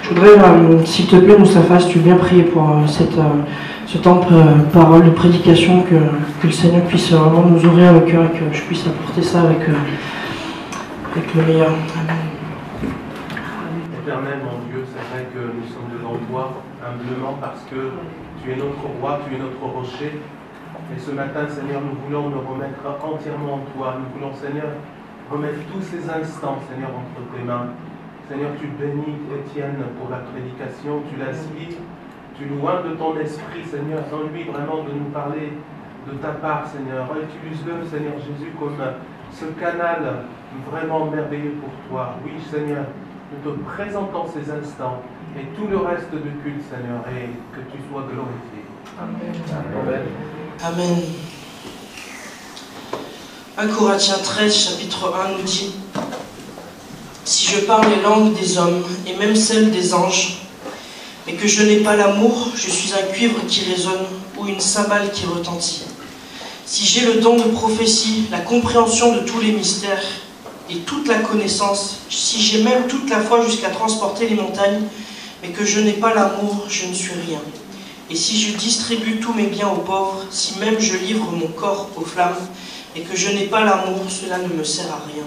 Je voudrais, s'il te plaît, Moustapha, si tu veux bien prier pour ce temps de parole, de prédication, que le Seigneur puisse vraiment nous ouvrir le cœur et que je puisse apporter ça avec le meilleur. Amen. Éternel, mon Dieu, c'est vrai que nous sommes devant toi humblement parce que tu es notre roi, tu es notre rocher. Et ce matin, Seigneur, nous voulons nous remettre entièrement en toi. Nous voulons, Seigneur, remettre tous ces instants, Seigneur, entre tes mains. Seigneur, tu bénis Étienne pour la prédication, tu l'inspires, tu loin de ton esprit, Seigneur, sans lui vraiment de nous parler de ta part, Seigneur. Utilise-le, Seigneur Jésus, comme ce canal vraiment merveilleux pour toi. Oui, Seigneur, nous te présentons ces instants et tout le reste de culte, Seigneur, et que tu sois glorifié. Amen. Amen. Amen. 1 Corinthiens 13, chapitre 1 nous dit: si je parle les langues des hommes et même celles des anges, mais que je n'ai pas l'amour, je suis un cuivre qui résonne ou une cymbale qui retentit. Si j'ai le don de prophétie, la compréhension de tous les mystères et toute la connaissance, si j'ai même toute la foi jusqu'à transporter les montagnes, mais que je n'ai pas l'amour, je ne suis rien. Et si je distribue tous mes biens aux pauvres, si même je livre mon corps aux flammes, et que je n'ai pas l'amour, cela ne me sert à rien.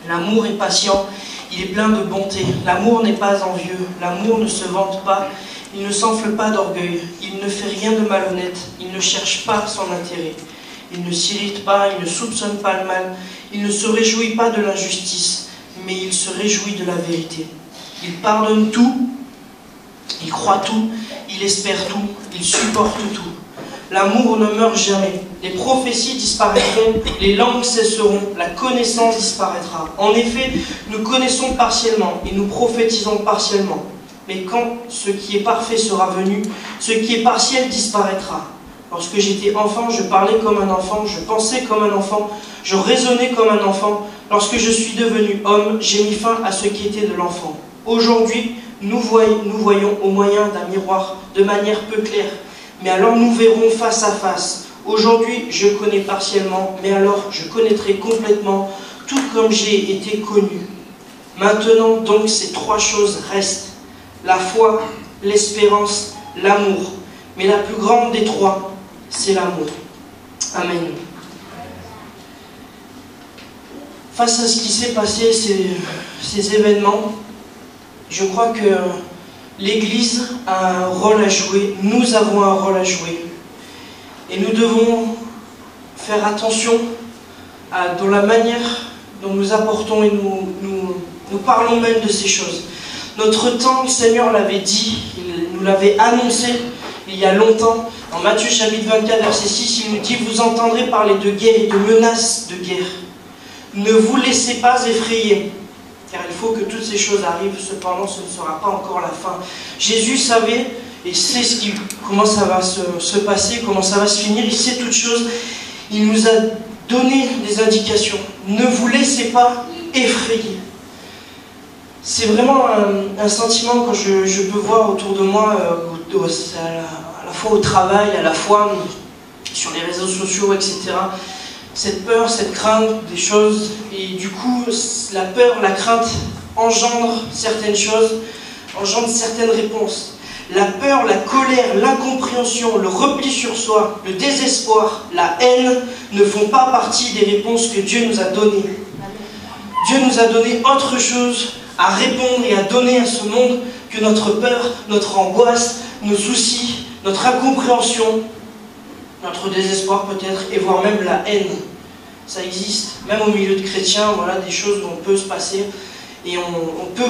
L'amour est patient, il est plein de bonté. L'amour n'est pas envieux, l'amour ne se vante pas, il ne s'enfle pas d'orgueil, il ne fait rien de malhonnête, il ne cherche pas son intérêt, il ne s'irrite pas, il ne soupçonne pas le mal, il ne se réjouit pas de l'injustice, mais il se réjouit de la vérité. Il pardonne tout, il croit tout, il espère tout, il supporte tout. L'amour ne meurt jamais. Les prophéties disparaîtront, les langues cesseront, la connaissance disparaîtra. En effet, nous connaissons partiellement et nous prophétisons partiellement. Mais quand ce qui est parfait sera venu, ce qui est partiel disparaîtra. Lorsque j'étais enfant, je parlais comme un enfant, je pensais comme un enfant, je raisonnais comme un enfant. Lorsque je suis devenu homme, j'ai mis fin à ce qui était de l'enfant. Aujourd'hui, nous voyons au moyen d'un miroir, de manière peu claire. Mais alors nous verrons face à face. Aujourd'hui, je connais partiellement, mais alors je connaîtrai complètement, tout comme j'ai été connu. Maintenant, donc, ces trois choses restent: la foi, l'espérance, l'amour. Mais la plus grande des trois, c'est l'amour. Amen. Face à ce qui s'est passé, ces événements, je crois que l'Église a un rôle à jouer, nous avons un rôle à jouer. Et nous devons faire attention dans la manière dont nous apportons et nous parlons même de ces choses. Notre temps, le Seigneur l'avait dit, il nous l'avait annoncé il y a longtemps. En Matthieu chapitre 24, verset 6, il nous dit: vous entendrez parler de guerre et de menaces de guerre. Ne vous laissez pas effrayer, car il faut que toutes ces choses arrivent, cependant ce ne sera pas encore la fin. Jésus savait et sait comment ça va se passer, comment ça va se finir, il sait toutes choses. Il nous a donné des indications. Ne vous laissez pas effrayer. C'est vraiment un sentiment que je peux voir autour de moi, à la fois au travail, à la fois sur les réseaux sociaux, etc. Cette peur, cette crainte des choses, et du coup, la peur, la crainte engendre certaines choses, engendre certaines réponses. La peur, la colère, l'incompréhension, le repli sur soi, le désespoir, la haine ne font pas partie des réponses que Dieu nous a données. Dieu nous a donné autre chose à répondre et à donner à ce monde que notre peur, notre angoisse, nos soucis, notre incompréhension, notre désespoir peut-être, et voire même la haine. Ça existe, même au milieu de chrétiens, voilà des choses où on peut se passer, et on peut,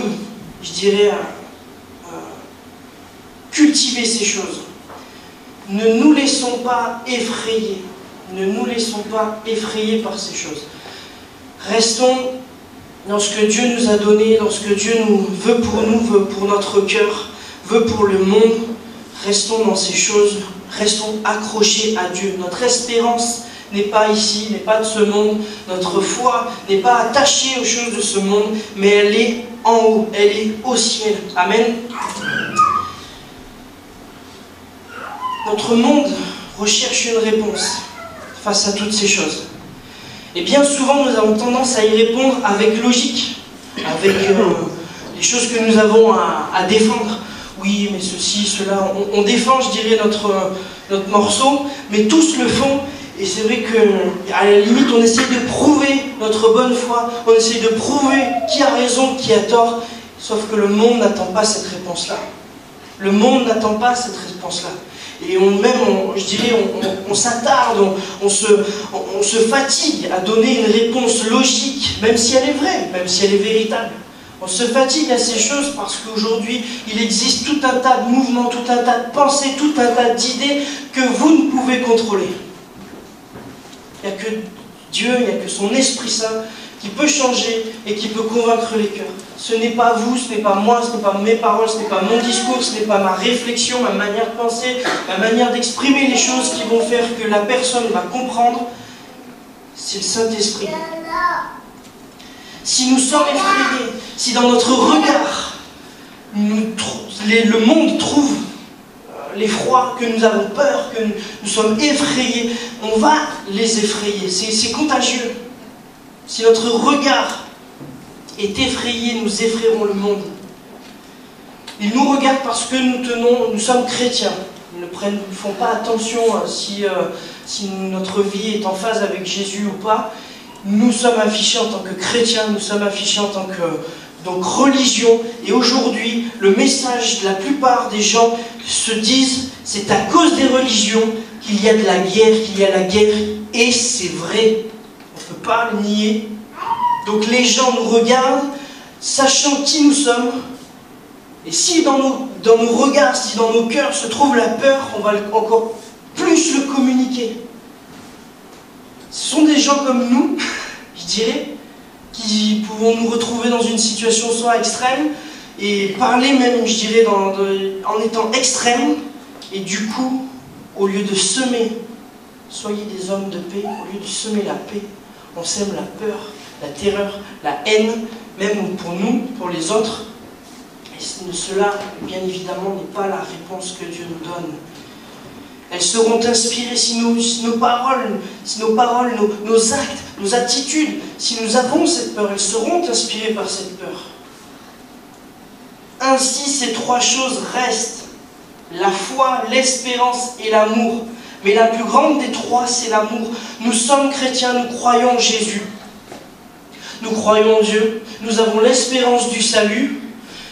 je dirais, cultiver ces choses. Ne nous laissons pas effrayer, ne nous laissons pas effrayer par ces choses. Restons dans ce que Dieu nous a donné, dans ce que Dieu veut pour notre cœur, veut pour le monde. Restons dans ces choses, restons accrochés à Dieu. Notre espérance n'est pas ici, n'est pas de ce monde. Notre foi n'est pas attachée aux choses de ce monde, mais elle est en haut, elle est au ciel. Amen. Notre monde recherche une réponse face à toutes ces choses. Et bien souvent, nous avons tendance à y répondre avec logique, avec les des choses que nous avons à défendre. Oui, mais ceci, cela, on défend, je dirais, notre morceau, mais tous le font. Et c'est vrai qu'à la limite, on essaie de prouver notre bonne foi, on essaie de prouver qui a raison, qui a tort, sauf que le monde n'attend pas cette réponse-là. Le monde n'attend pas cette réponse-là. Et je dirais, on s'attarde, on se fatigue à donner une réponse logique, même si elle est vraie, même si elle est véritable. On se fatigue à ces choses parce qu'aujourd'hui, il existe tout un tas de mouvements, tout un tas de pensées, tout un tas d'idées que vous ne pouvez contrôler. Il n'y a que Dieu, il n'y a que son Esprit Saint qui peut changer et qui peut convaincre les cœurs. Ce n'est pas vous, ce n'est pas moi, ce n'est pas mes paroles, ce n'est pas mon discours, ce n'est pas ma réflexion, ma manière de penser, ma manière d'exprimer les choses qui vont faire que la personne va comprendre. C'est le Saint-Esprit. Si nous sommes effrayés, si dans notre regard, le monde trouve l'effroi, que nous avons peur, que nous sommes effrayés, on va les effrayer. C'est contagieux. Si notre regard est effrayé, nous effrayerons le monde. Ils nous regardent parce que nous sommes chrétiens. Ils ne font pas attention si notre vie est en phase avec Jésus ou pas. Nous sommes affichés en tant que chrétiens, nous sommes affichés en tant que religion. Et aujourd'hui, le message de la plupart des gens se disent, c'est à cause des religions qu'il y a de la guerre, qu'il y a la guerre. Et c'est vrai, on ne peut pas le nier. Donc les gens nous regardent, sachant qui nous sommes. Et si dans nos regards, si dans nos cœurs se trouve la peur, on va encore plus le communiquer. Ce sont des gens comme nous, je dirais, qui pouvons nous retrouver dans une situation soit extrême, et parler même, je dirais, en étant extrême, et du coup, au lieu de semer, soyez des hommes de paix, au lieu de semer la paix, on sème la peur, la terreur, la haine, même pour nous, pour les autres. Et cela, bien évidemment, n'est pas la réponse que Dieu nous donne. Elles seront inspirées si nos paroles, nos actes, nos attitudes, si nous avons cette peur, elles seront inspirées par cette peur. Ainsi, ces trois choses restent, la foi, l'espérance et l'amour. Mais la plus grande des trois, c'est l'amour. Nous sommes chrétiens, nous croyons en Jésus. Nous croyons en Dieu, nous avons l'espérance du salut,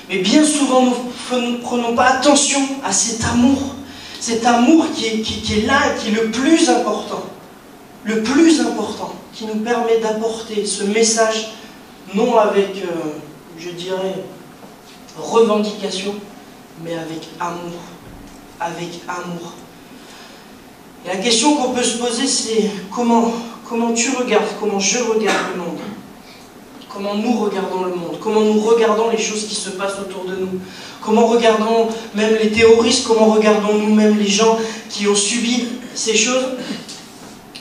mais bien souvent, nous ne prenons pas attention à cet amour. Cet amour qui est là, qui est le plus important, qui nous permet d'apporter ce message, non avec, je dirais, revendication, mais avec amour. Avec amour. Et la question qu'on peut se poser, c'est comment tu regardes, comment je regarde le monde, comment nous regardons le monde, comment nous regardons les choses qui se passent autour de nous. Comment regardons même les terroristes, comment regardons-nous même les gens qui ont subi ces choses?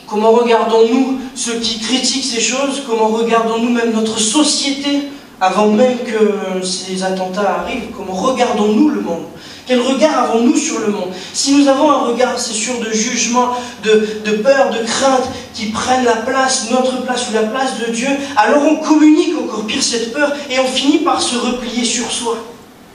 Comment regardons-nous ceux qui critiquent ces choses? Comment regardons-nous même notre société avant même que ces attentats arrivent? Comment regardons-nous le monde? Quel regard avons-nous sur le monde? Si nous avons un regard, c'est sûr, de jugement, de peur, de crainte, qui prennent la place, notre place ou la place de Dieu, alors on communique encore pire cette peur et on finit par se replier sur soi.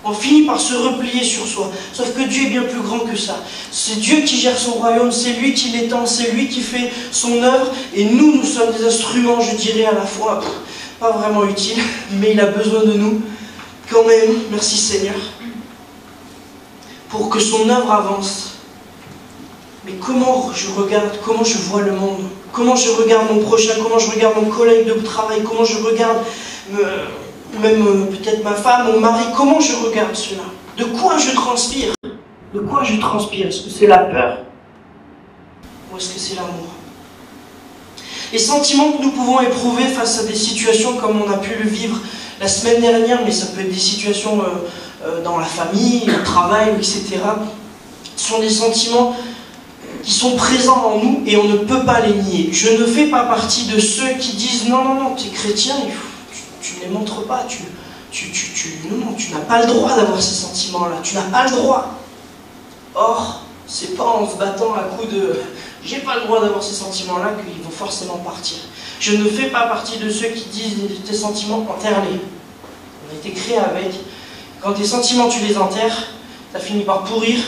On finit par se replier sur soi. Sauf que Dieu est bien plus grand que ça. C'est Dieu qui gère son royaume, c'est lui qui l'étend, c'est lui qui fait son œuvre. Et nous sommes des instruments, je dirais, à la fois, pas vraiment utiles, mais il a besoin de nous. Quand même, merci Seigneur, pour que son œuvre avance. Mais comment je regarde, comment je vois le monde? Comment je regarde mon prochain? Comment je regarde mon collègue de travail? Comment je regarde même peut-être ma femme, mon mari? Comment je regarde cela? De quoi je transpire? De quoi je transpire? Est-ce que c'est la peur? Ou est-ce que c'est l'amour? Les sentiments que nous pouvons éprouver face à des situations comme on a pu le vivre la semaine dernière, mais ça peut être des situations dans la famille, au travail, etc. Ce sont des sentiments qui sont présents en nous et on ne peut pas les nier. Je ne fais pas partie de ceux qui disent « Non, non, non, tu es chrétien, tu ne les montres pas, non, tu n'as pas le droit d'avoir ces sentiments-là, tu n'as pas le droit. » Or, c'est pas en se battant à coups de « j'ai pas le droit d'avoir ces sentiments-là » qu'ils vont forcément partir. Je ne fais pas partie de ceux qui disent tes sentiments enterrés. a été créé avec. Quand tes sentiments, tu les enterres, ça finit par pourrir.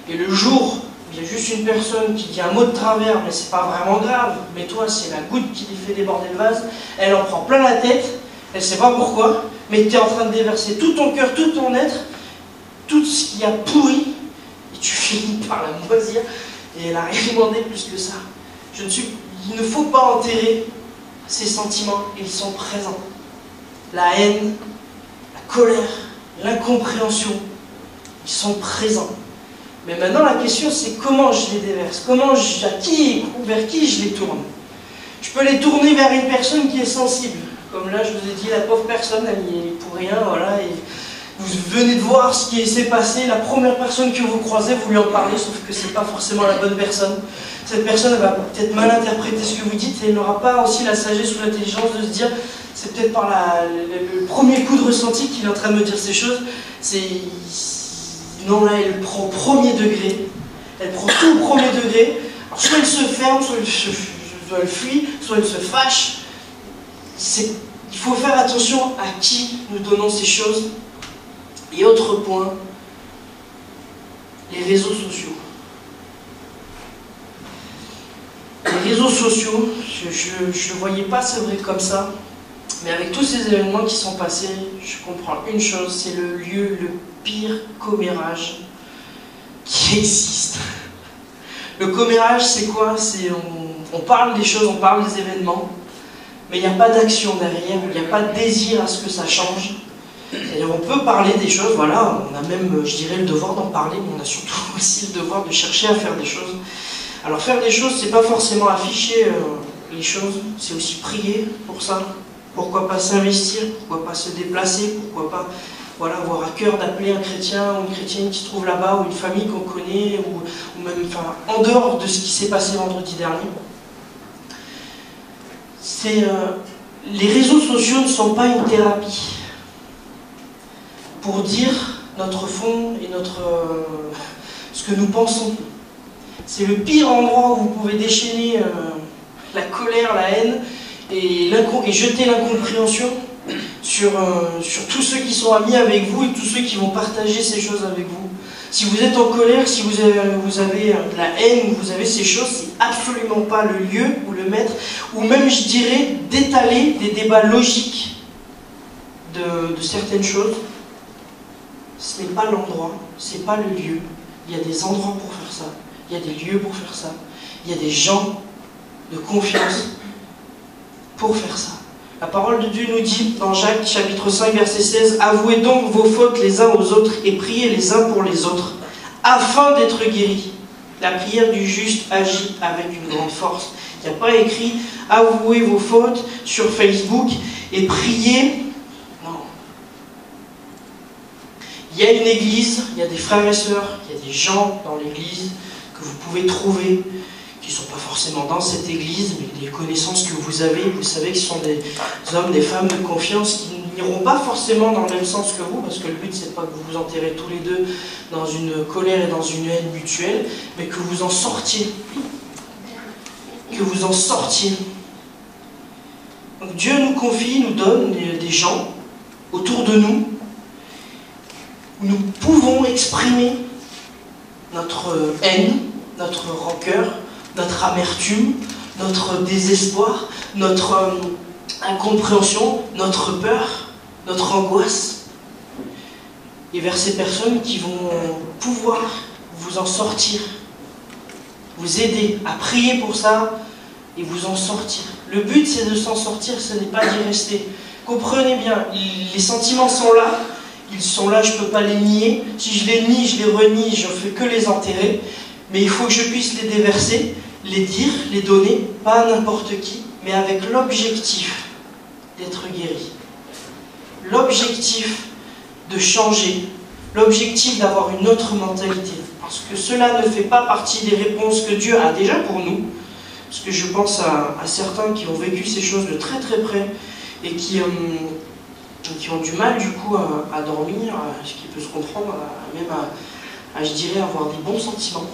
Et le jour où il y a juste une personne qui dit un mot de travers, mais c'est pas vraiment grave, mais toi, c'est la goutte qui lui fait déborder le vase, elle en prend plein la tête, elle sait pas pourquoi, mais tu es en train de déverser tout ton cœur, tout ton être, tout ce qui a pourri, et tu finis par la moisir, et elle a rien demandé plus que ça. Il ne faut pas enterrer ces sentiments, ils sont présents. La haine, la colère, l'incompréhension, ils sont présents. Mais maintenant la question c'est comment je les déverse, vers qui je les tourne. Je peux les tourner vers une personne qui est sensible. Comme là je vous ai dit, la pauvre personne, elle n'y est pour rien, voilà, et vous venez de voir ce qui s'est passé, la première personne que vous croisez, vous lui en parlez, sauf que c'est pas forcément la bonne personne. Cette personne elle va peut-être mal interpréter ce que vous dites et elle n'aura pas aussi la sagesse ou l'intelligence de se dire c'est peut-être par le premier coup de ressenti qu'il est en train de me dire ces choses. Non, là elle prend au premier degré, elle prend tout au premier degré. Alors soit elle se ferme, soit elle fuit, soit elle se fâche. Il faut faire attention à qui nous donnons ces choses. Et autre point, les réseaux sociaux. Les réseaux sociaux, je ne voyais pas, c'est vrai, comme ça, mais avec tous ces événements qui sont passés, je comprends une chose, c'est le lieu, le pire commérage qui existe. Le commérage, c'est quoi? On parle des choses, on parle des événements, mais il n'y a pas d'action derrière, il n'y a pas de désir à ce que ça change. C'est-à-dire on peut parler des choses, voilà, on a même, je dirais, le devoir d'en parler, mais on a surtout aussi le devoir de chercher à faire des choses. Alors faire des choses, c'est pas forcément afficher les choses, c'est aussi prier pour ça. Pourquoi pas s'investir, pourquoi pas se déplacer, pourquoi pas voilà, avoir à cœur d'appeler un chrétien ou une chrétienne qui se trouve là-bas, ou une famille qu'on connaît, ou même enfin, en dehors de ce qui s'est passé vendredi dernier. Les réseaux sociaux ne sont pas une thérapie pour dire notre fond et ce que nous pensons. C'est le pire endroit où vous pouvez déchaîner la colère, la haine et jeter l'incompréhension sur tous ceux qui sont amis avec vous et tous ceux qui vont partager ces choses avec vous. Si vous êtes en colère, si vous avez de la haine, vous avez ces choses, c'est absolument pas le lieu ou le maître, ou même je dirais d'étaler des débats logiques de certaines choses. Ce n'est pas l'endroit, ce n'est pas le lieu. Il y a des endroits pour faire ça, il y a des lieux pour faire ça, il y a des gens de confiance pour faire ça. La parole de Dieu nous dit dans Jacques chapitre 5 verset 16 « Avouez donc vos fautes les uns aux autres et priez les uns pour les autres, afin d'être guéris. La prière du juste agit avec une grande force. » Il n'y a pas écrit « Avouez vos fautes sur Facebook et priez ». Non. Il y a une église, il y a des frères et sœurs, il y a des gens dans l'église que vous pouvez trouver, qui ne sont pas forcément dans cette église, mais des connaissances que vous avez, vous savez que ce sont des hommes, des femmes de confiance qui n'iront pas forcément dans le même sens que vous, parce que le but c'est pas que vous vous enterrez tous les deux dans une colère et dans une haine mutuelle, mais que vous en sortiez. Que vous en sortiez. Donc Dieu nous confie, nous donne des gens autour de nous, où nous pouvons exprimer notre haine, notre rancœur, notre amertume, notre désespoir, notre incompréhension, notre peur, notre angoisse. Et vers ces personnes qui vont pouvoir vous en sortir, vous aider à prier pour ça et vous en sortir. Le but c'est de s'en sortir, ce n'est pas d'y rester. Comprenez bien, les sentiments sont là, ils sont là, je ne peux pas les nier. Si je les nie, je les renie, je ne fais que les enterrer. Mais il faut que je puisse les déverser, les dire, les donner, pas à n'importe qui, mais avec l'objectif d'être guéri. L'objectif de changer, l'objectif d'avoir une autre mentalité. Parce que cela ne fait pas partie des réponses que Dieu a déjà pour nous. Parce que je pense à certains qui ont vécu ces choses de très très près et qui ont du mal du coup à dormir, ce qui peut se comprendre, même à, je dirais, avoir des bons sentiments,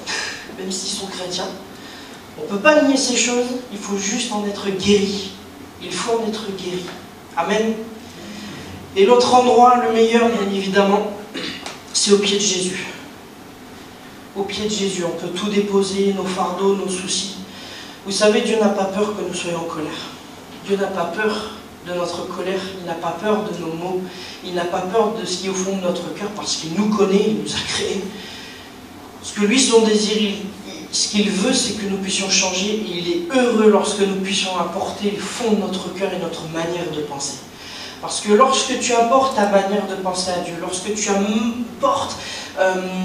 même s'ils sont chrétiens. On ne peut pas nier ces choses, il faut juste en être guéri. Il faut en être guéri. Amen. Et l'autre endroit, le meilleur bien évidemment, c'est au pied de Jésus. Au pied de Jésus, on peut tout déposer, nos fardeaux, nos soucis. Vous savez, Dieu n'a pas peur que nous soyons en colère. Dieu n'a pas peur de notre colère, il n'a pas peur de nos maux, il n'a pas peur de ce qui est au fond de notre cœur, parce qu'il nous connaît, il nous a créés. Parce que lui, son désir, ce qu'il veut, c'est que nous puissions changer, et il est heureux lorsque nous puissions apporter le fond de notre cœur et notre manière de penser. Parce que lorsque tu apportes ta manière de penser à Dieu, lorsque tu apportes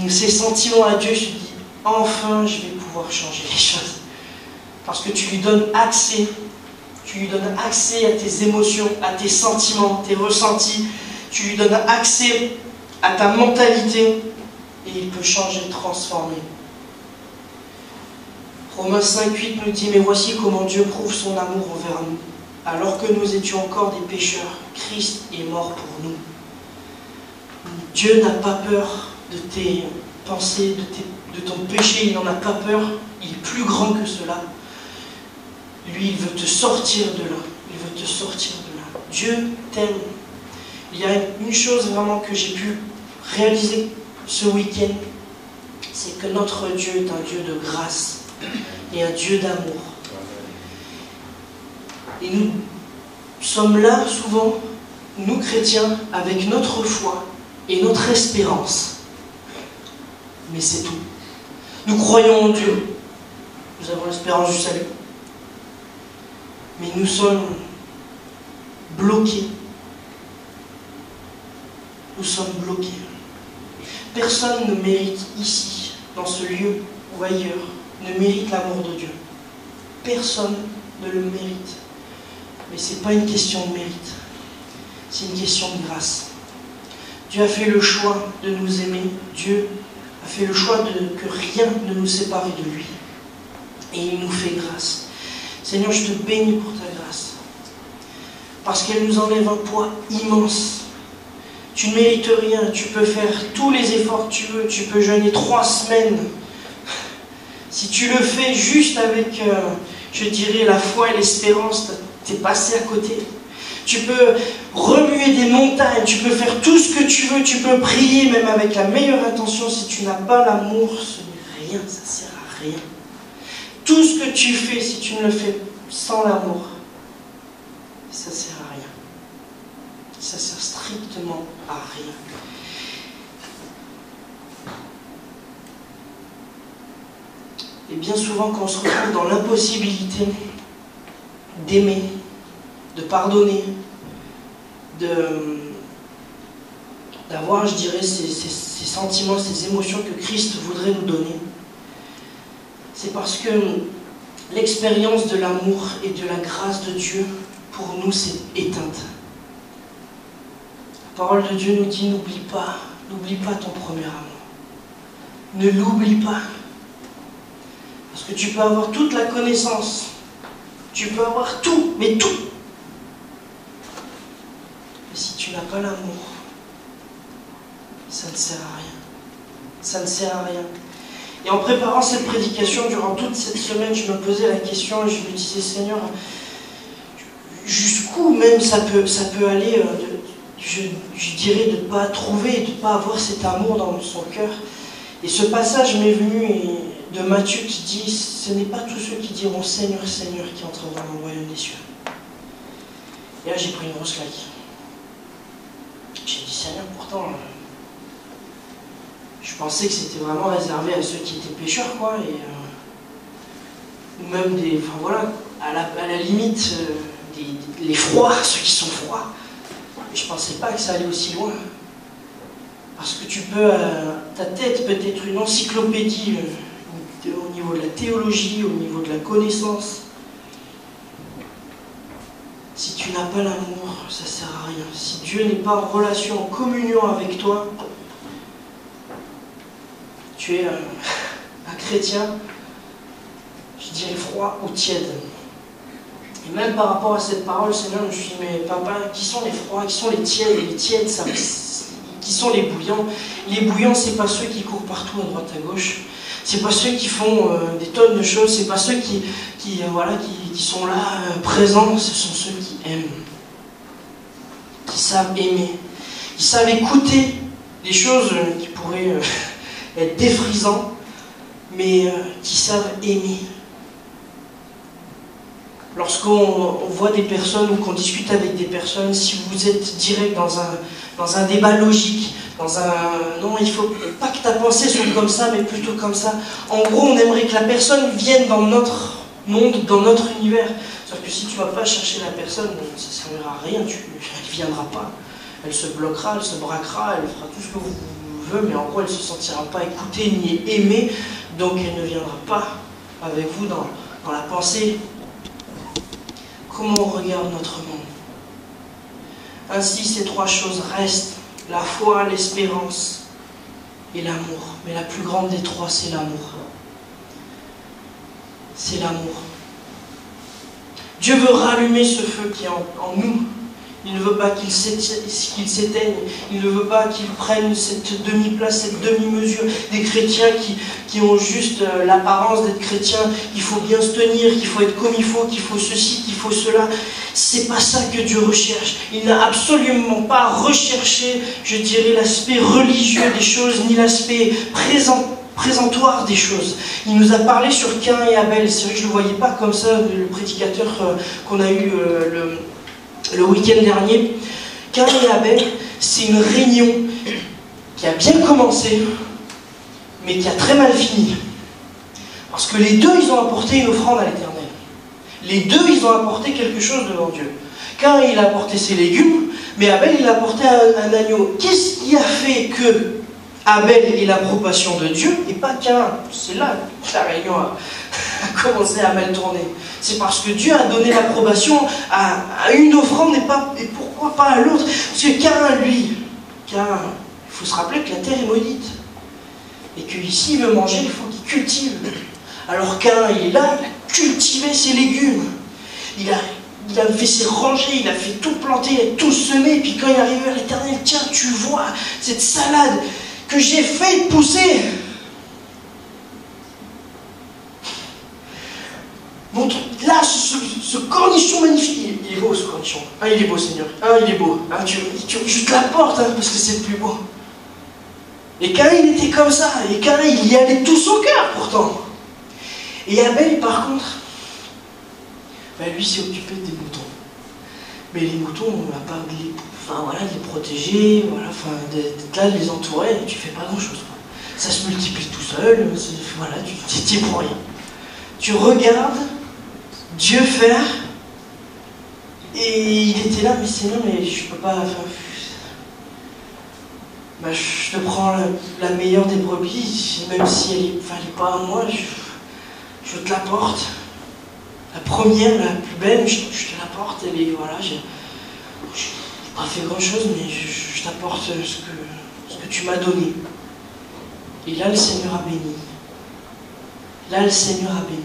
ces sentiments à Dieu, tu te dis, enfin, je vais pouvoir changer les choses. Parce que tu lui donnes accès à tes émotions, à tes sentiments, tes ressentis, tu lui donnes accès à ta mentalité, et il peut changer, transformer. Romains 5,8 nous dit, mais voici comment Dieu prouve son amour envers nous. Alors que nous étions encore des pécheurs, Christ est mort pour nous. Dieu n'a pas peur de tes pensées, de ton péché, il n'en a pas peur, il est plus grand que cela. Lui, il veut te sortir de là, il veut te sortir de là. Dieu t'aime. Il y a une chose vraiment que j'ai pu réaliser ce week-end, c'est que notre Dieu est un Dieu de grâce et un Dieu d'amour. Et nous sommes là souvent, nous chrétiens, avec notre foi et notre espérance. Mais c'est tout. Nous croyons en Dieu. Nous avons l'espérance du salut. Mais nous sommes bloqués. Nous sommes bloqués. Personne ne mérite ici, dans ce lieu ou ailleurs, ne mérite l'amour de Dieu. Personne ne le mérite. Mais ce n'est pas une question de mérite, c'est une question de grâce. Dieu a fait le choix de nous aimer, Dieu a fait le choix que rien ne nous sépare de lui. Et il nous fait grâce. Seigneur, je te bénis pour ta grâce, parce qu'elle nous enlève un poids immense. Tu ne mérites rien, tu peux faire tous les efforts que tu veux, tu peux jeûner 3 semaines. Si tu le fais juste avec, je dirais, la foi et l'espérance, tu es passé à côté. Tu peux remuer des montagnes, tu peux faire tout ce que tu veux, tu peux prier même avec la meilleure intention. Si tu n'as pas l'amour, ce n'est rien, ça ne sert à rien. Tout ce que tu fais, si tu ne le fais sans l'amour, ça ne sert à rien. Ça ne sert strictement à rien. Et bien souvent, quand on se retrouve dans l'impossibilité d'aimer, de pardonner, d'avoir, je dirais, ces sentiments, ces émotions que Christ voudrait nous donner, c'est parce que l'expérience de l'amour et de la grâce de Dieu, pour nous, c'est éteinte. La parole de Dieu nous dit, n'oublie pas ton premier amour. Ne l'oublie pas. Parce que tu peux avoir toute la connaissance, tu peux avoir tout, mais tout. Mais si tu n'as pas l'amour, ça ne sert à rien. Ça ne sert à rien. Et en préparant cette prédication, durant toute cette semaine, je me posais la question et je me disais, Seigneur, jusqu'où même ça peut aller, je dirais, de ne pas trouver, de ne pas avoir cet amour dans son cœur. Et ce passage m'est venu de Matthieu qui dit, ce n'est pas tous ceux qui diront Seigneur, Seigneur qui entreront dans le royaume des cieux. Et là, j'ai pris une grosse claque. J'ai dit, Seigneur, pourtant, je pensais que c'était vraiment réservé à ceux qui étaient pécheurs, quoi, ou même enfin voilà, à la limite, les froids, ceux qui sont froids. Mais je ne pensais pas que ça allait aussi loin. Parce que tu peux, ta tête peut être une encyclopédie au niveau de la théologie, au niveau de la connaissance. Si tu n'as pas l'amour, ça ne sert à rien. Si Dieu n'est pas en relation, en communion avec toi, tu es un chrétien, je dirais froid ou tiède. Et même par rapport à cette parole, Seigneur, je me suis dit, mais papa, qui sont les froids, qui sont les tièdes? Et les tièdes, qui sont les bouillants? Les bouillants, ce n'est pas ceux qui courent partout à droite à gauche. C'est pas ceux qui font des tonnes de choses. C'est pas ceux qui sont là, présents. Ce sont ceux qui aiment, qui savent aimer. Ils savent écouter des choses qui pourraient être défrisantes, mais qui savent aimer. Lorsqu'on voit des personnes ou qu'on discute avec des personnes, si vous êtes direct dans un débat logique, non, il ne faut pas que ta pensée soit comme ça, mais plutôt comme ça. En gros, on aimerait que la personne vienne dans notre monde, dans notre univers. Sauf que si tu ne vas pas chercher la personne, ça ne servira à rien, elle ne viendra pas. Elle se bloquera, elle se braquera, elle fera tout ce que vous voulez, mais en gros, elle ne se sentira pas écoutée ni aimée, donc elle ne viendra pas avec vous dans la pensée. Comment on regarde notre monde? Ainsi, ces trois choses restent: la foi, l'espérance et l'amour. Mais la plus grande des trois, c'est l'amour. C'est l'amour. Dieu veut rallumer ce feu qui est en nous. Il ne veut pas qu'il s'éteigne. Il ne veut pas qu'il prenne cette demi-place, cette demi-mesure. Des chrétiens qui ont juste l'apparence d'être chrétiens, qu'il faut bien se tenir, qu'il faut être comme il faut, qu'il faut ceci, qu'il faut cela. C'est pas ça que Dieu recherche. Il n'a absolument pas recherché, je dirais, l'aspect religieux des choses, ni l'aspect présentoir des choses. Il nous a parlé sur Caïn et Abel. C'est vrai que je ne le voyais pas comme ça, le prédicateur qu'on a eu le week-end dernier. Caïn et Abel, c'est une réunion qui a bien commencé, mais qui a très mal fini. Parce que les deux, ils ont apporté une offrande à l'Éternel. Les deux, ils ont apporté quelque chose devant Dieu. Caïn, il a apporté ses légumes, mais Abel, il a apporté un agneau. Qu'est-ce qui a fait que Abel ait l'approbation de Dieu et pas Caïn? C'est là que la réunion a commencé à mal tourner. C'est parce que Dieu a donné l'approbation à une offrande et pourquoi pas à l'autre? Parce que Caïn, lui, il faut se rappeler que la terre est maudite. Et qu'ici, il veut manger, il faut qu'il cultive. Alors Caïn, il est là, il a cultivé ses légumes. Il a fait ses rangées, il a fait tout planter, il a tout semé. Et puis quand il est arrivé à l'Éternel, tiens, tu vois cette salade que j'ai fait pousser. Donc là, ce cornichon magnifique, il est beau ce cornichon. Ah, il est beau, Seigneur. Ah, il est beau. Ah, je te l'apporte parce que c'est le plus beau. Et Caïn, il était comme ça. Et Caïn, il y allait tout son cœur pourtant. Et Abel, par contre, lui s'est occupé des moutons. Mais les moutons, on ne va pas de les protéger, d'être là, de les entourer, et tu fais pas grand-chose. Ça se multiplie tout seul, tu t'y prends rien. Tu regardes Dieu faire, et il était là, mais Seigneur, mais je peux pas... je te prends la meilleure des brebis, même si elle n'est pas à moi, je te l'apporte. La première, la plus belle, je te l'apporte. Elle est, j'ai pas fait grand chose, mais je t'apporte ce que tu m'as donné. Et là, le Seigneur a béni. Là, le Seigneur a béni.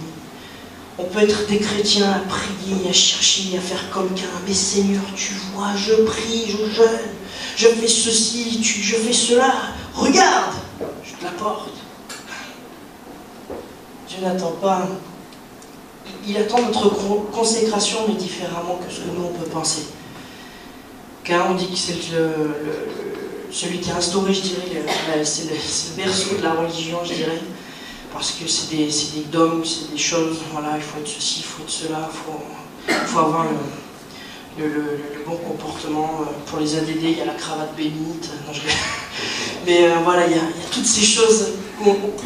On peut être des chrétiens à prier, à chercher, à faire comme Caïn. Mais Seigneur, tu vois, je prie, je jeûne, je fais ceci, je fais cela. Regarde, je te l'apporte. Dieu n'attend pas. Il attend notre consécration, mais différemment que ce que nous, on peut penser. Car on dit que c'est celui qui a instauré, je dirais, c'est le berceau de la religion, je dirais. Parce que c'est des dogmes, c'est des choses, il faut être ceci, il faut être cela, il faut avoir le bon comportement. Pour les ADD, il y a la cravate bénite. Mais il y a toutes ces choses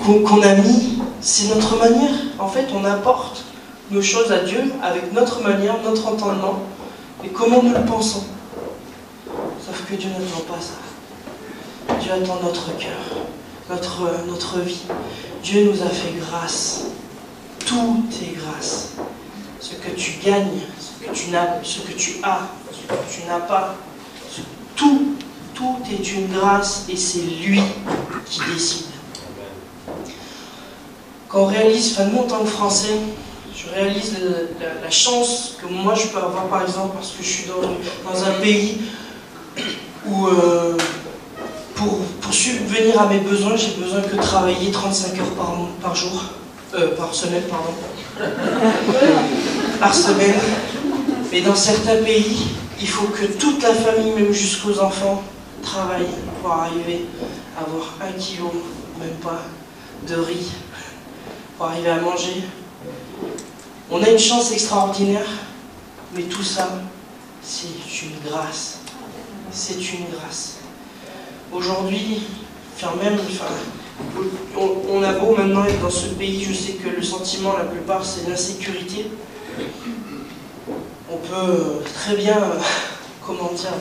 qu'on a mis. C'est notre manière. En fait, on apporte nos choses à Dieu avec notre manière, notre entendement et comment nous le pensons. Sauf que Dieu n'attend pas ça. Dieu attend notre cœur, notre vie. Dieu nous a fait grâce. Tout est grâce. Ce que tu gagnes, ce que tu as, ce que tu n'as pas, tout est une grâce et c'est lui qui décide. Quand on réalise, nous en tant que Français, je réalise la chance que moi je peux avoir, par exemple, parce que je suis dans un pays où pour subvenir à mes besoins, j'ai besoin que de travailler 35 heures par semaine, par semaine. Mais dans certains pays, Il faut que toute la famille, même jusqu'aux enfants, travaille pour arriver à avoir 1 kilo, même pas, de riz, pour arriver à manger. On a une chance extraordinaire, mais tout ça, c'est une grâce. C'est une grâce. Aujourd'hui, on a beau maintenant être dans ce pays, je sais que le sentiment, la plupart, c'est l'insécurité. On peut très bien, comment dire,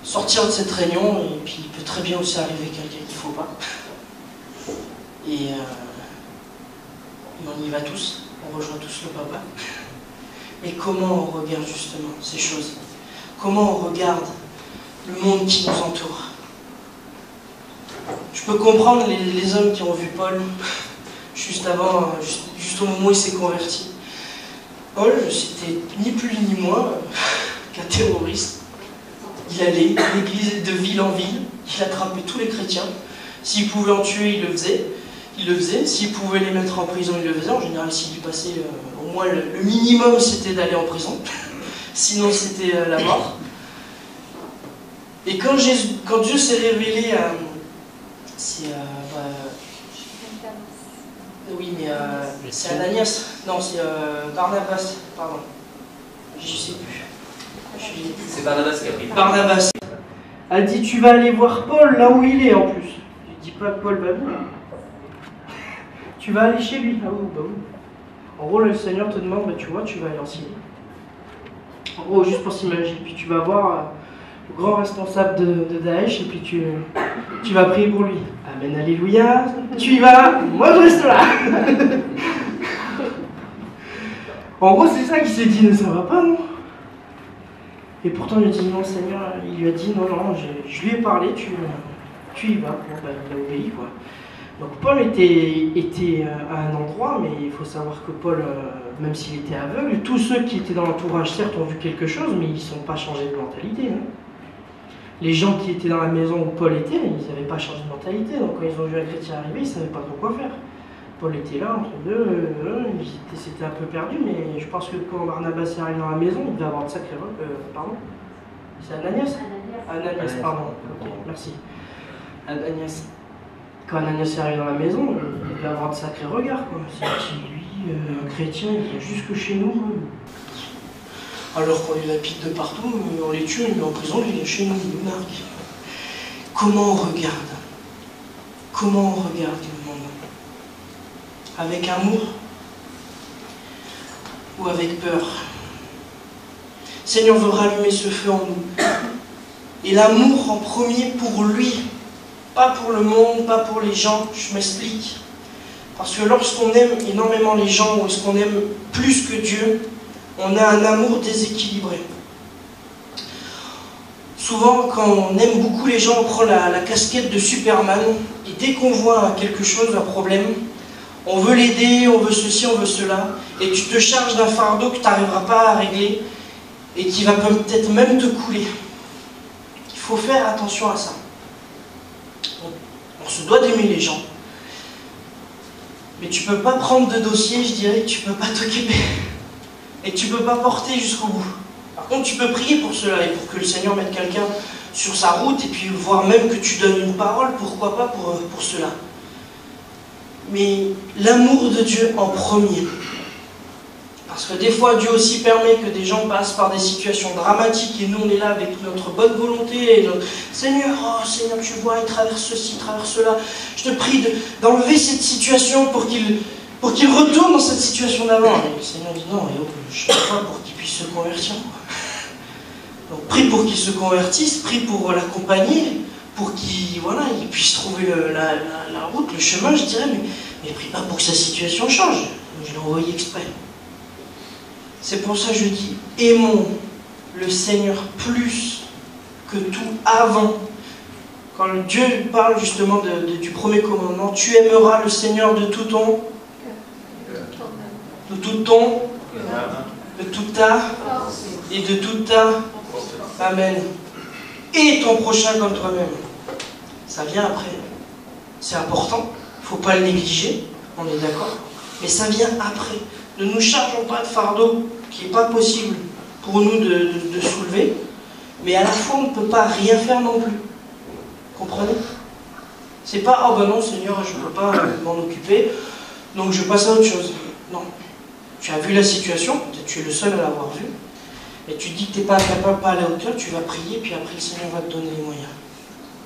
sortir de cette réunion, et puis il peut très bien aussi arriver quelqu'un qu'il ne faut pas. Et on y va tous, on rejoint tous le papa. Mais comment on regarde justement ces choses? Comment on regarde le monde qui nous entoure? Je peux comprendre les hommes qui ont vu Paul juste avant, juste au moment où il s'est converti. Paul, c'était ni plus ni moins qu'un terroriste. Il allait d'église de ville en ville, il attrapait tous les chrétiens. S'il pouvait en tuer, il le faisait. S'il pouvait les mettre en prison, il le faisait. En général, s'il y passait, au moins le minimum, c'était d'aller en prison. Sinon, c'était la mort. Et quand Dieu s'est révélé à... oui, mais c'est Ananias. Non, c'est Barnabas, pardon. Je sais plus. C'est Barnabas qui a pris. Barnabas a dit, tu vas aller voir Paul là où il est en plus. Je dis pas que Paul va venir. Tu vas aller chez lui. Ah oui, bah oui. En gros, le Seigneur te demande, bah, tu vois, tu vas aller en Syrie. En gros, juste pour s'imaginer. Puis tu vas voir le grand responsable de Daesh et puis tu vas prier pour lui. Amen, alléluia. Tu y vas, moi je reste là. En gros, c'est ça qu'il s'est dit, ça va pas, non? Et pourtant, il a dit non, Seigneur, il lui a dit non, je lui ai parlé, tu y vas. Bon, bah, il a obéi, quoi. Donc Paul était à un endroit, mais il faut savoir que Paul, même s'il était aveugle, tous ceux qui étaient dans l'entourage, certes, ont vu quelque chose, mais ils ne sont pas changés de mentalité. Hein. Les gens qui étaient dans la maison où Paul était, ils n'avaient pas changé de mentalité. Donc quand ils ont vu un chrétien arriver, ils ne savaient pas trop quoi faire. Paul était là, entre deux, c'était un peu perdu, mais je pense que quand Barnabas est arrivé dans la maison, il devait avoir de sacrés... pardon? C'est Ananias? Ananias, pardon. Ok, merci. Ananias. Quand Ananias est arrivé dans la maison, il devait avoir de sacrés regards, quoi. C'est qui, lui, un chrétien, il vient jusque chez nous. Alors qu'on les lapide de partout, on les tue, on les met en prison, il est chez nous, il nous nargue. Comment on regarde? Comment on regarde le monde? Avec amour ou avec peur? Seigneur veut rallumer ce feu en nous. Et l'amour en premier pour lui, pas pour le monde, pas pour les gens, je m'explique. Parce que lorsqu'on aime énormément les gens, ou est-ce qu'on aime plus que Dieu, on a un amour déséquilibré. Souvent, quand on aime beaucoup les gens, on prend la casquette de Superman, et dès qu'on voit quelque chose, un problème, on veut l'aider, on veut ceci, on veut cela, et tu te charges d'un fardeau que tu n'arriveras pas à régler, et qui va peut-être même te couler. Il faut faire attention à ça. On se doit d'aimer les gens. Mais tu ne peux pas prendre de dossier, je dirais, tu ne peux pas t'occuper. Et tu ne peux pas porter jusqu'au bout. Par contre, tu peux prier pour cela, et pour que le Seigneur mette quelqu'un sur sa route, et puis voire même que tu donnes une parole, pourquoi pas pour cela. Mais l'amour de Dieu en premier. Parce que des fois, Dieu aussi permet que des gens passent par des situations dramatiques, et nous on est là avec notre bonne volonté, et notre Seigneur, oh Seigneur, tu vois, il traverse ceci, il traverse cela. Je te prie d'enlever cette situation pour qu'il retourne dans cette situation d'avant. Et le Seigneur dit non, je ne prie pas pour qu'il puisse se convertir. Donc prie pour qu'il se convertisse, prie pour l'accompagner, pour qu'il puisse trouver la route, le chemin, je dirais, mais prie pas pour que sa situation change. Je l'ai envoyé exprès. C'est pour ça que je dis, aimons le Seigneur plus que tout avant. Quand Dieu parle justement du premier commandement, tu aimeras le Seigneur de tout ton, de toute ta et de toute ta. Amen. Et ton prochain comme toi-même. Ça vient après. C'est important. Il ne faut pas le négliger. On est d'accord. Mais ça vient après. Ne nous chargeons pas de fardeau qui n'est pas possible pour nous de soulever, mais à la fois on ne peut pas rien faire non plus. Comprenez? C'est pas, oh ben non Seigneur, je ne peux pas m'en occuper, donc je passe à autre chose. Non. Tu as vu la situation, peut-être tu es le seul à l'avoir vue, et tu dis que tu n'es pas capable, pas à la hauteur, tu vas prier, puis après le Seigneur va te donner les moyens.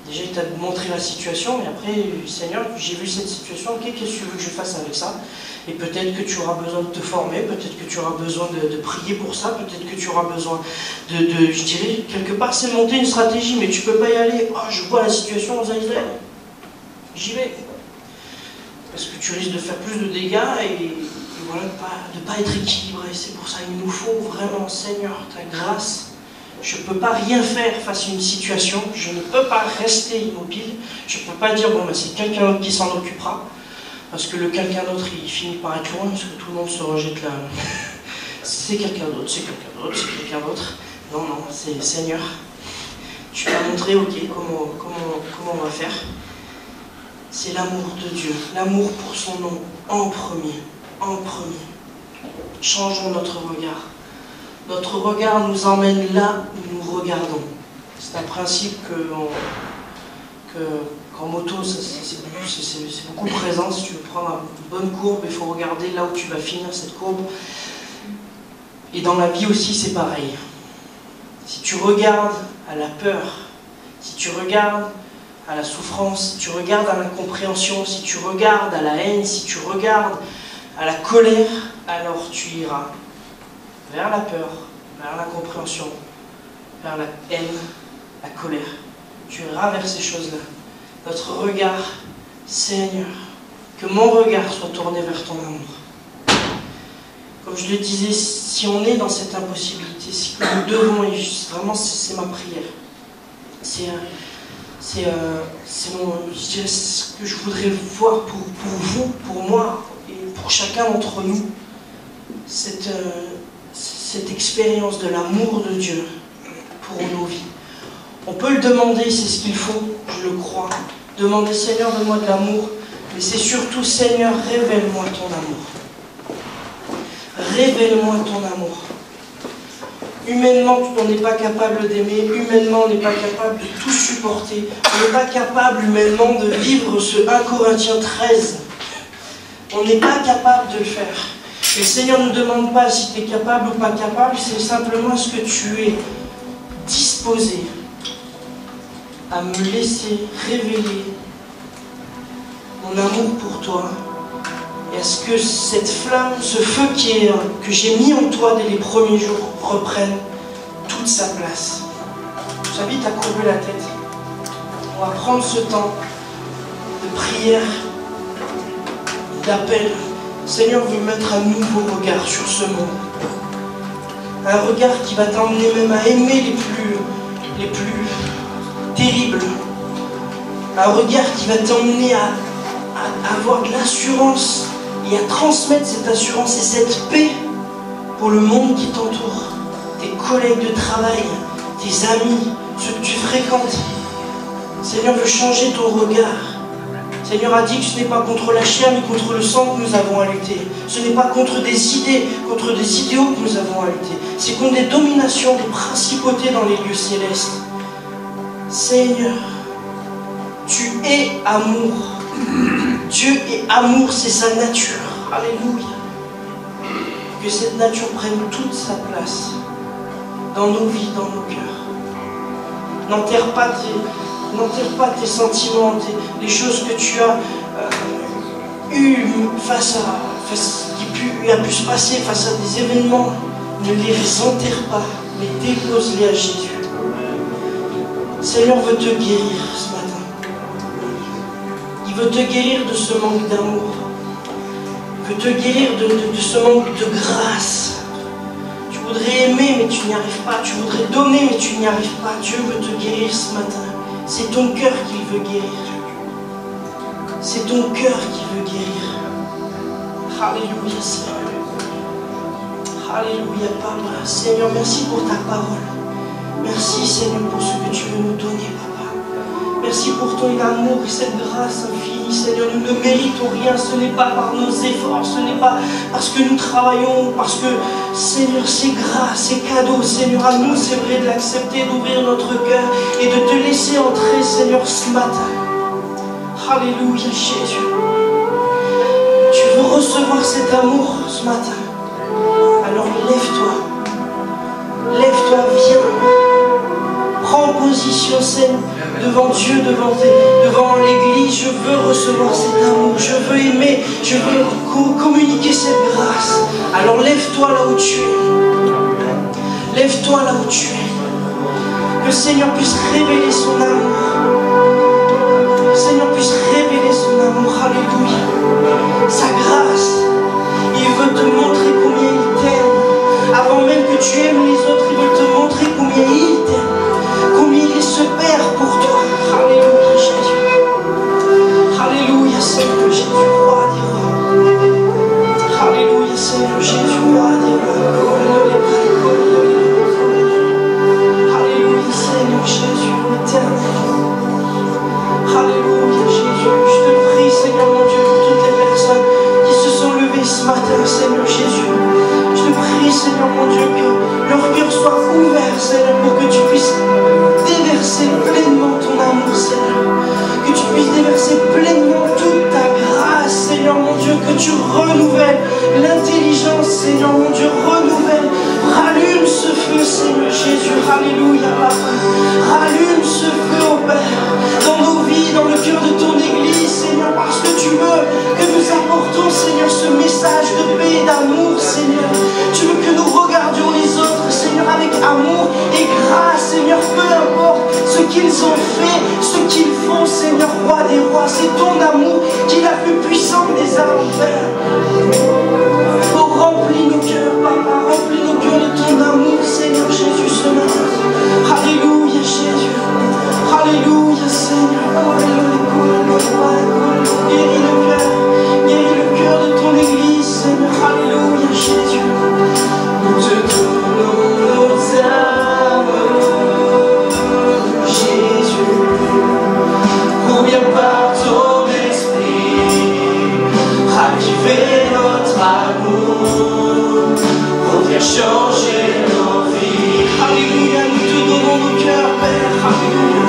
Déjà il t'a montré la situation, mais après, Seigneur, j'ai vu cette situation, ok, qu'est-ce que tu veux que je fasse avec ça? Et peut-être que tu auras besoin de te former, peut-être que tu auras besoin de prier pour ça, peut-être que tu auras besoin je dirais, quelque part c'est monter une stratégie, mais tu ne peux pas y aller, oh, je vois la situation aux Israël, j'y vais. Parce que tu risques de faire plus de dégâts et voilà, de ne pas être équilibré. C'est pour ça qu'il nous faut vraiment, Seigneur, ta grâce. Je ne peux pas rien faire face à une situation, je ne peux pas rester immobile, je ne peux pas dire, bon, ben, c'est quelqu'un d'autre qui s'en occupera, parce que le quelqu'un d'autre, il finit par être loin, parce que tout le monde se rejette là. C'est quelqu'un d'autre, c'est quelqu'un d'autre, c'est quelqu'un d'autre. Non, non, c'est Seigneur. Tu m'as montré, ok, comment on va faire. C'est l'amour de Dieu, l'amour pour son nom, en premier, en premier. Changeons notre regard. Notre regard nous emmène là où nous regardons. C'est un principe qu'en moto, c'est beaucoup présent. Si tu veux prendre une bonne courbe, il faut regarder là où tu vas finir cette courbe. Et dans la vie aussi, c'est pareil. Si tu regardes à la peur, si tu regardes à la souffrance, si tu regardes à l'incompréhension, si tu regardes à la haine, si tu regardes à la colère, alors tu iras vers la peur, vers l'incompréhension, vers la haine, la colère. Tu iras vers ces choses-là. Notre regard, Seigneur, que mon regard soit tourné vers ton amour. Comme je le disais, si on est dans cette impossibilité, si nous devons, et vraiment c'est ma prière, c'est ce que je voudrais voir pour vous, pour moi, et pour chacun d'entre nous, cette expérience de l'amour de Dieu pour nos vies. On peut le demander, c'est ce qu'il faut, je le crois. Demander, Seigneur, donne-moi de l'amour, mais c'est surtout, Seigneur, révèle-moi ton amour. Révèle-moi ton amour. Humainement, on n'est pas capable d'aimer, humainement, on n'est pas capable de tout supporter, on n'est pas capable humainement de vivre ce 1 Corinthiens 13. On n'est pas capable de le faire. Et le Seigneur ne nous demande pas si tu es capable ou pas capable, c'est simplement est-ce que tu es disposé à me laisser révéler mon amour pour toi. Et est-ce que cette flamme, ce feu que j'ai mis en toi dès les premiers jours reprenne toute sa place? J'invite à courber la tête. On va prendre ce temps de prière, d'appel. Le Seigneur veut mettre un nouveau regard sur ce monde. Un regard qui va t'emmener même à aimer les plus terribles. Un regard qui va t'emmener à avoir de l'assurance et à transmettre cette assurance et cette paix pour le monde qui t'entoure, tes collègues de travail, tes amis, ceux que tu fréquentes. Le Seigneur veut changer ton regard. Le Seigneur a dit que ce n'est pas contre la chair mais contre le sang que nous avons à lutter. Ce n'est pas contre des idées, contre des idéaux que nous avons à lutter. C'est contre des dominations, des principautés dans les lieux célestes. Seigneur, tu es amour. Dieu est amour, c'est sa nature. Alléluia. Que cette nature prenne toute sa place dans nos vies, dans nos cœurs. N'enterre pas tes sentiments, les choses que tu as eues qui a pu se passer face à des événements. Ne les enterre pas, mais dépose-les à Jésus. Le Seigneur veut te guérir ce matin. Il veut te guérir de ce manque d'amour. Il veut te guérir de ce manque de grâce. Tu voudrais aimer mais tu n'y arrives pas. Tu voudrais donner mais tu n'y arrives pas. Dieu veut te guérir ce matin. C'est ton cœur qu'il veut guérir. C'est ton cœur qui veut guérir. Alléluia Seigneur. Alléluia Papa. Seigneur, merci pour ta parole. Merci Seigneur pour ce que tu veux nous donner Papa. Merci pour ton amour et cette grâce infinie. béni, Seigneur. Nous ne méritons rien. Ce n'est pas par nos efforts, ce n'est pas parce que nous travaillons, parce que, Seigneur, c'est grâce, c'est cadeau. Seigneur, à nous, c'est vrai de l'accepter, d'ouvrir notre cœur et de te laisser entrer, Seigneur, ce matin. Alléluia, Jésus. Tu veux recevoir cet amour ce matin? Alors lève-toi. Lève-toi, viens. Prends position, Seigneur, devant Dieu, devant l'Église. Je veux recevoir cet amour. Je veux aimer. Je veux communiquer cette grâce. Alors lève-toi là où tu es. Lève-toi là où tu es. Que le Seigneur puisse révéler son amour. Que le Seigneur puisse révéler son amour. Alléluia. Sa grâce. Il veut te montrer combien il t'aime. Avant même que tu aimes les autres, il veut te montrer combien il t'aime. Combien il se perd pour toi. Alléluia, Jésus. Alléluia, Seigneur Jésus, roi des rois. Alléluia, Seigneur Jésus, roi des rois. Alléluia, Seigneur Jésus, éternel. Alléluia, Jésus. Je te prie, Seigneur mon Dieu, pour toutes les personnes qui se sont levées ce matin, Seigneur Jésus. Je te prie, Seigneur mon Dieu, que leur cœur soit ouvert, Seigneur, pour que tu puisses déverser pleinement ton amour, Seigneur. Que tu puisses déverser pleinement toute ta grâce, Seigneur mon Dieu. Que tu renouvelles l'intelligence, Seigneur mon Dieu. Renouvelle, rallume ce feu, Seigneur Jésus. Alléluia, Papa. Rallume ce feu, au Père, dans nos vies, dans le cœur de ton Église, Seigneur, parce que tu veux que nous apportons, Seigneur, ce message de paix et d'amour, Seigneur. Tu veux que nous regardions les autres, Seigneur, avec amour et grâce, Seigneur, peu importe ce qu'ils ont fait, ce qu'ils font, Seigneur, roi des rois. C'est ton amour qui est la plus puissante des armes, Père. Oh, remplis nos cœurs, Papa, remplis nos cœurs de ton amour, Seigneur Jésus, ce matin. Alléluia, Jésus. Alléluia, Seigneur. Guéris le cœur de ton Église, Seigneur. Alléluia, Jésus. Nous te donnons nos âmes, Jésus. Combien par ton esprit raviver notre amour, pour faire changer nos vies. Alléluia, nous te donnons nos cœurs, Père. Alléluia.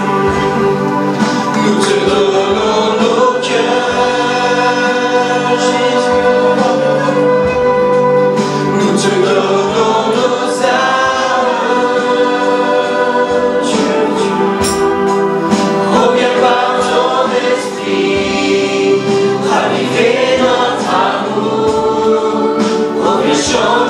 Nous te donnons nos cœurs, Jésus. Nous te donnons nos âmes, Dieu. Reviens par ton esprit, raviver notre amour, reviens changer.